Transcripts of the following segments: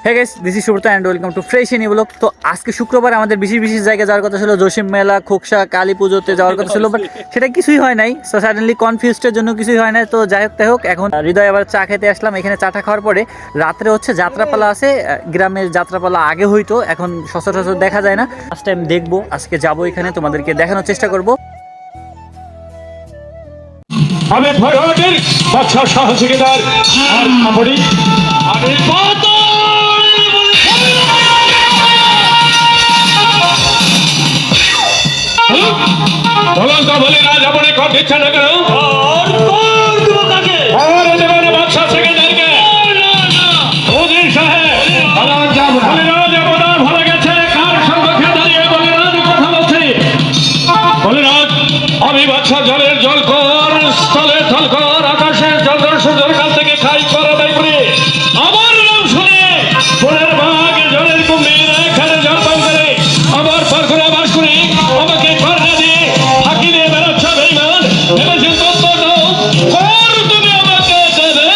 Hey guys, this is Subrata and welcome to fresh any blog. তো আজকে শুক্রবার আমাদের বিশেষ বিশেষ জায়গায় যাওয়ার কথা ছিল। জসিম মেলা, খোকসা, কালী পুজোতে যাওয়ার কথা ছিল, বাট সেটা কিছুই হয় নাই। সো সাডেনলি কনফিউজডের জন্য কিছুই হয় নাই। তো যাই হোক তাই হোক, এখন হৃদয় আবার চা খেতে আসলাম। এখানে চাটা খাওয়ার পরে রাত্রে হচ্ছে যাত্রাপালা আছে। গ্রামের যাত্রাপালা আগে হইতো, এখন সচরাচর দেখা যায় না। ফার্স্ট টাইম দেখবো, আজকে যাবো এখানে, তোমাদেরকে দেখানোর চেষ্টা করবো। আমি ভৈরবের বাচ্চা সহযোগিতার আর কাপড়ি আমি বলন্ত বলে না যাবনে কর দিচ্ছে না কেন আর দেবেন বাচ্চা সেকেন্ডারকে ওদিন সাহেব বলে না যাবো না ভালো গেছে কার সম্মুখে দাঁড়িয়ে বলে না কথা বলছি বলে না আমি বাচ্চা জলের জল কর স্থলে জল কর আকাশের জল সূর্যের কাছ থেকে খাই করা দায় করে আমার নাম শুনে বনের বাঘ জলের কুমির এখানে জল পান করে আবার পার করে বাস করে আমাকে কর না দিয়ে ফাঁকি দিয়ে বেড়াচ্ছ বেইমান ভেবেছেন তত্ত্ব দাও কর তুমি আমাকে দেবে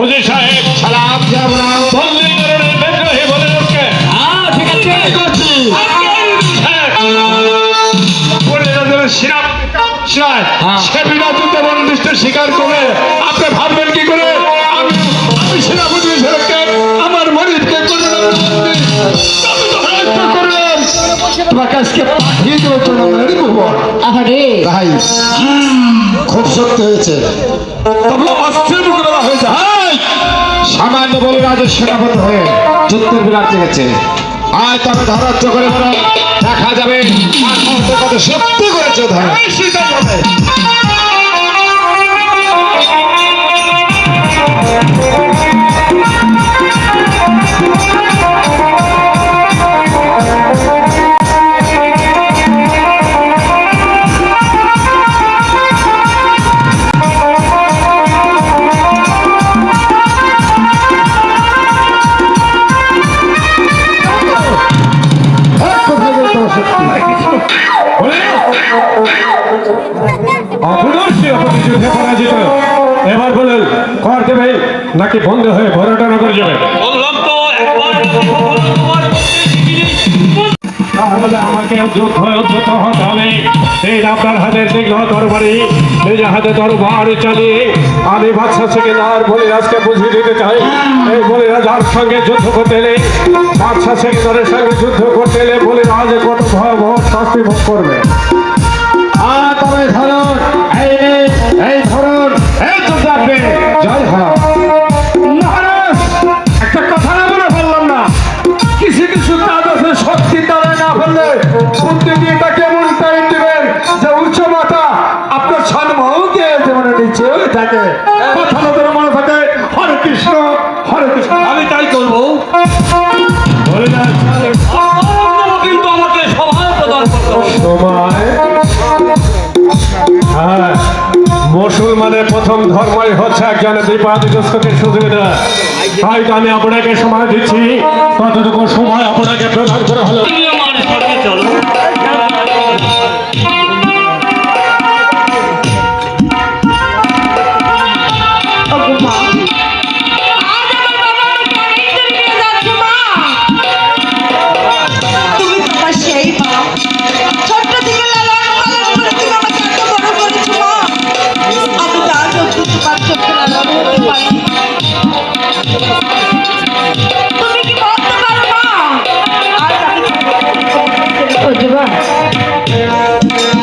ওজি সাহেব সালাম জানাও বললে কারণে বেগ্রহে বলে ওকে ঠিক আছে করছি স্বীকার করে আপনি ভাববেন কি করে আমি সেনাপতি আমার মরিদকে করলাম তোমাকে আজকে পাঠিয়ে দেবো ভাই খুব শক্তি হয়েছে সামান্য বলে রাজের সেনাপতি হয়ে যুদ্ধের বিলাপ জেগেছে আজ তবে ধরাচ্ছ করে দেখা যাবে কত সত্যি করেছে ধরা এবার বলেন কর দেবে নাকি বন্ধ হয়ে ভরাটানা করে যাবে বললাম তো আমাকে উদ্যত হতে হবে এই আপনার হাতে দীর্ঘ তরবারি নিজ হাতে তরবার চালিয়ে আমি বাদশা সেকেন্দার বলিরাজকে বুঝিয়ে দিতে চাই এই বলিরাজ যার সঙ্গে যুদ্ধ করতে এলে বাদশা সেকেন্দারের সঙ্গে যুদ্ধ করতে এলে বলিরাজ কত ভয়াবহ শাস্তি ভোগ করবে আর তবে ধরুন এই ধরুন এই তো যাবে জয় হয় একটা কথা না বলে ফেললাম না কিছু কিছু কাজ আছে শক্তি দ্বারা না ফেললে বুদ্ধি দিয়ে তাকে এমন টাইম দেবেন যে উচ্চ মাথা আপনার সানমাও দিয়ে যেমন নিচে থাকে কথা না ধরে মনে থাকে হরে কৃষ্ণ আমি তাই করবো বলে না কিন্তু আমাকে সময় প্রদান করতে সময় হ্যাঁ মুসলমানের প্রথম ধর্মই হচ্ছে একজনের দীপাদিদস্ককে সুবিধা তাই তো আমি আপনাকে সময় দিচ্ছি কতটুকু সময় আপনাকে প্রদান করা হলো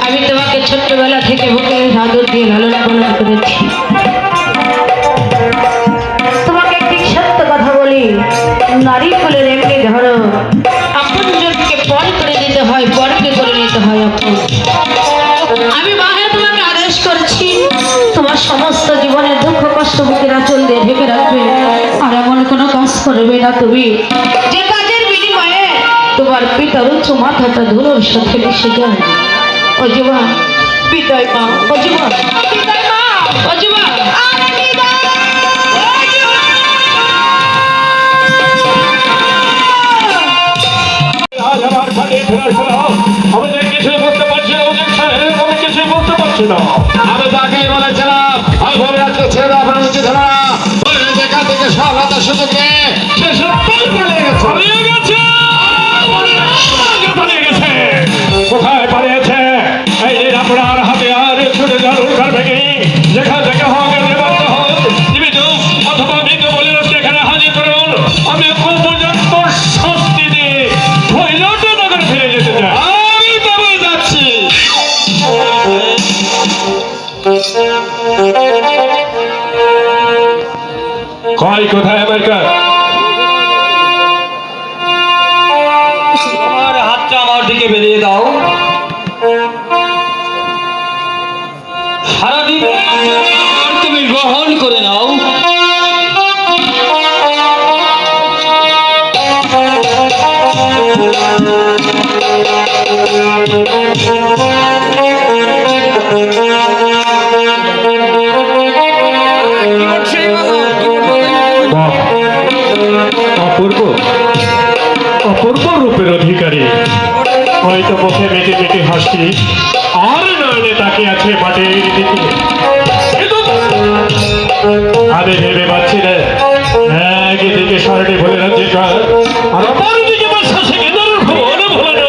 আমি তোমাকে ছোট্টবেলা থেকে বুকে আদর দিয়ে লালন পালন করেছি। তোমাকে একটি সত্য কথা বলি, নারী ফুলের এমনি ধরো আপন জনকে পর করে দিতে হয়, পরকে করে নিতে হয় আপন। আমি মাহে তোমাকে আদেশ করছি তোমার সমস্ত জীবনের দুঃখ কষ্ট বুকের আঁচল দিয়ে ঢেকে রাখবে, আর এমন কোনো কাজ করবে না তুমি যে কাজের বিনিময়ে তোমার পিতার উচ্চ মাথাটা ধুলোর সাথে মিশে যায়। অজীবা বিদায় মা, অজীবা বিদায় মা, অজীবা আমি কিছুই বলতে পারছি না আমি তাকেই বলেছিলাম ছেড়ে শুধু কে সে সত্যি পালিয়ে গেছে। পালিয়ে গেছে। পালিয়ে গেছে। কোথায় পালিয়েছে? এই যে আপনার হাতে আর ছুটে যান উল্কার ভেঙে যেখান থেকে হোক জীবন্ত হোক জীবিত অথবা মৃত বলে এখানে হাজির করুন। আমি পর্যন্ত শাস্তি দিয়ে কৈলাস নগরে ফিরে যেতে চাই। আমি তবে যাচ্ছি। কয় কোথায় আমেরিকা? তোমার হাতটা আমার দিকে বেরিয়ে দাও। সারাদিন তুমি গ্রহণ করে নাও। অপূর্ব অপূর্ব রূপের অধিকারী, হয়তো মুখে মেটে মেটে হাসি আর নয়নে তাকে আছে মাটির দিকে। কিন্তু আমি ভেবে পাচ্ছি না, একদিকে সারণি ভুলে রাজ্যে আর অপরদিকে বাসা থেকে ভুবন ভুলে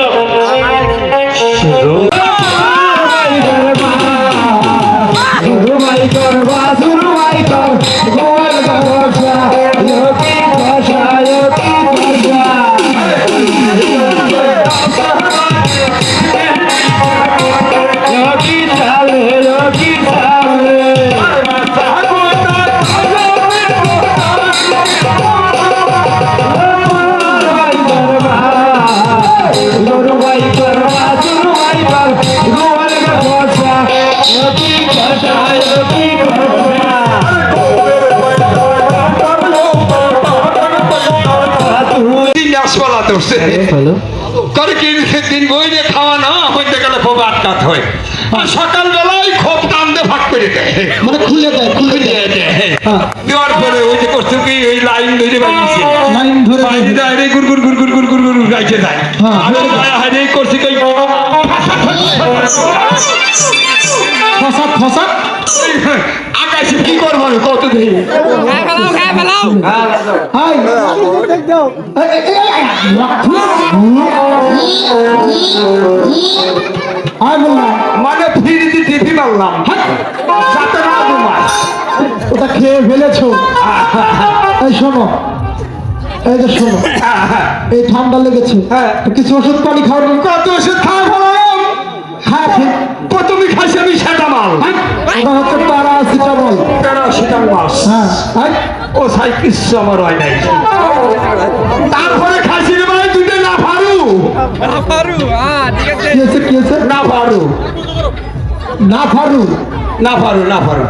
সকালবেলায় খোপ টান দিয়ে ভাগ করে দেয়, মানে খুলে দেয়, খুলে দেয়। দেওয়ার পরে ওই যে করছে কি ওই লাইন ধরে বানিয়েছে, লাইন ধরে বাইরে দেয় রে গুড় গুড় গুড় গুড় গুড় গুড় গুড় গাইছে যায়। হ্যাঁ। আমি হাইরে করছি কি ফসাদ ফসাদ আকাশে কি করবো আমি কত দিন হাই হাই বললাম মানে ফিরে দিতে মারলাম যাতে না ঘুমায়। ওটা খেয়ে ফেলেছো। এই শোনো, এই যে শোনো, এই ঠান্ডা লেগেছে, কিছু ওষুধ পানি খাওয়াবো। কত ওষুধ খাওয়া ফেলাম, হ্যাঁ ঠিক। প্রথমে খাইছি আমি সেটা মাল, ওটা হচ্ছে প্যারাসিটামল। সেটা মাস হ্যাঁ হাই ও সাই কিচ্ছু আমার হয় নাই। তারপরে খাইছি রে ভাই দুটো না ফারু কি হয়েছে, কি হয়েছে? না ফারু না ফারু। না ফারু না ফারু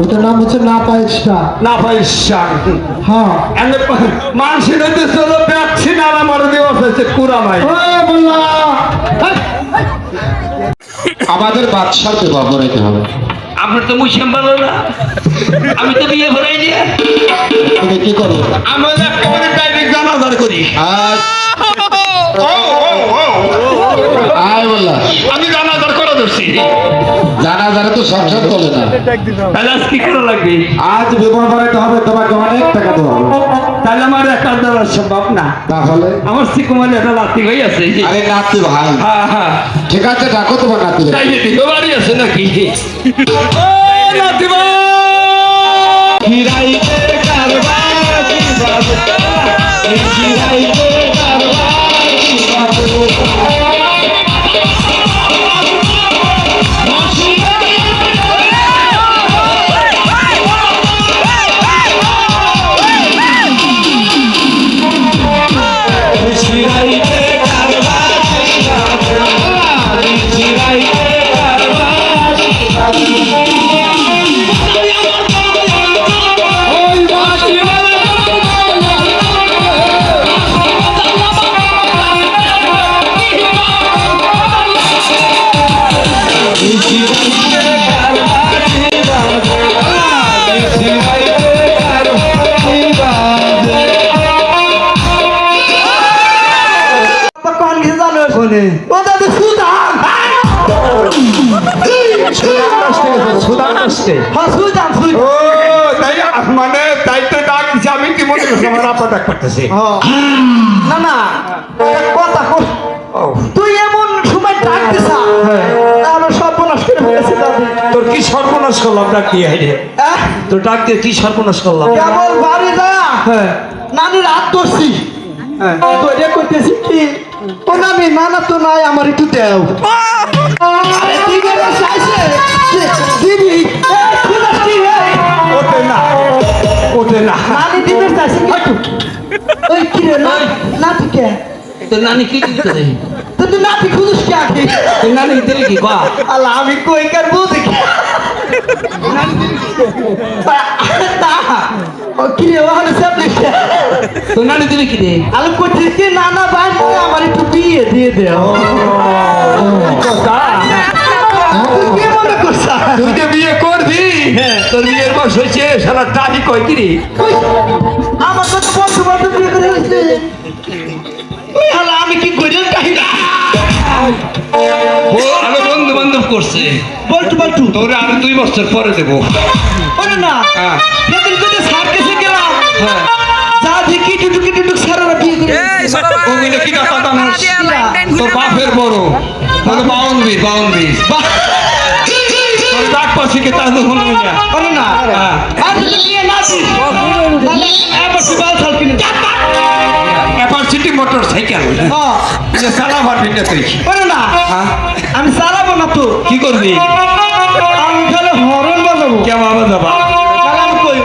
ওটার নাম হচ্ছে না পায়েসটা। না পয়সা হ্যাঁ মানুষের হইতে চলো ব্যাকসিন আর আমার দেওয়া হয়েছে কুড়ামাই। আমাদের বাদশার বিবাহ করাইতে হবে। আপনার তো মুসিম ভালো না, আমি তো বিয়ে ভরাই দিয়ে তুমি কি করো? আমরা একেবারে ডাইরেক্ট জানাজার করি। আয় বললা, আমি জানাজার করে ধরছি। জানা জানা তো সংসার চলে না। তাহলে আজ কি করা লাগবে? আজ বিবাহ করাইতে হবে, তোমাকে অনেক টাকা দেওয়া হবে। তাহলে আমার একটা দেওয়া সম্ভব না। তাহলে আমার সিকুমালে একটা লাতি ভাই আছে। আরে নাতি ভাই, হ্যাঁ হ্যাঁ ঠিক আছে, ডাকো তোমার নাতি। তাই দিদি বাড়ি আছে নাকি? ও লাতি ভাই মানে তাই তো ডাক দিছে, আমি কি মনে করছি আমার আপা ডাক করতেছে। না না এক কথা কর, ও, তুই এমন সময় ডাক দিছা তাহলে সব বনাশ করে ফেলেছে দাদি। তোর কি সর্বনাশ করলাম ডাক দিয়ে রে? তোর ডাক দিয়ে কি সর্বনাশ করলাম? কেবল বাড়ি যা হ্যাঁ নানির হাত ধরছি, ধরে কইতেছি কি ও নানি, নানা তো নাই, আমার একটু দেও। আরে দিবে না চাইছে দিবি, ওতে না, ওতে না। নানি দিবে চাইছে একটু। ওই কি রে না নাতি কে, তোর নানি কি দিতে দেয়? তো তুই নাতি খুঁজিস কে আগে? তোর নানি দিলে কি বা? আল্লাহ আমি কই কার বুঝি কি না, ও কি রে ওখানে সামনে তোর নানি দিলে কি দে? আলু করছিস কি, না না ভাই আমার একটু বিয়ে দিয়ে দেও। তুই কি মনে করছ? তুই যে বিয়ে করবি, তোর বিয়ের বয়স হয়েছে, সারা টানি কয় কি রে? কই, আমার কত বন্ধু বান্ধব বিয়ে করে হয়েছে। আল্লাহ আমি কি করি কাহি না আরো বন্ধু বান্ধব করছে। বলটু বলটু তোরে আরো 2 বছর পরে দেবো। ওরে না হ্যাঁ। সেদিন যদি সার কেসে গেলাম, হ্যাঁ। যা দেখি টুটুক সারারা বিয়ে করে ওগুলো কি কথা জানোস? তোর বাপের বড় তোর 52 তোর ডাক পাচ্ছি কি তা তো শুনবি না। ওরে না হ্যাঁ। আর যদি বিয়ে না দিস তাহলে এবার সুবাল সাল কিনে অ্যাপারসিটি মোটর সাইকেল যে চালা পারবি না তুই। ওরে না হ্যাঁ? আমি চালাবো না তো, কি করবি? আমি তাহলে হরন বাজাবো। কেমন যাবা? তাহলে আমি কই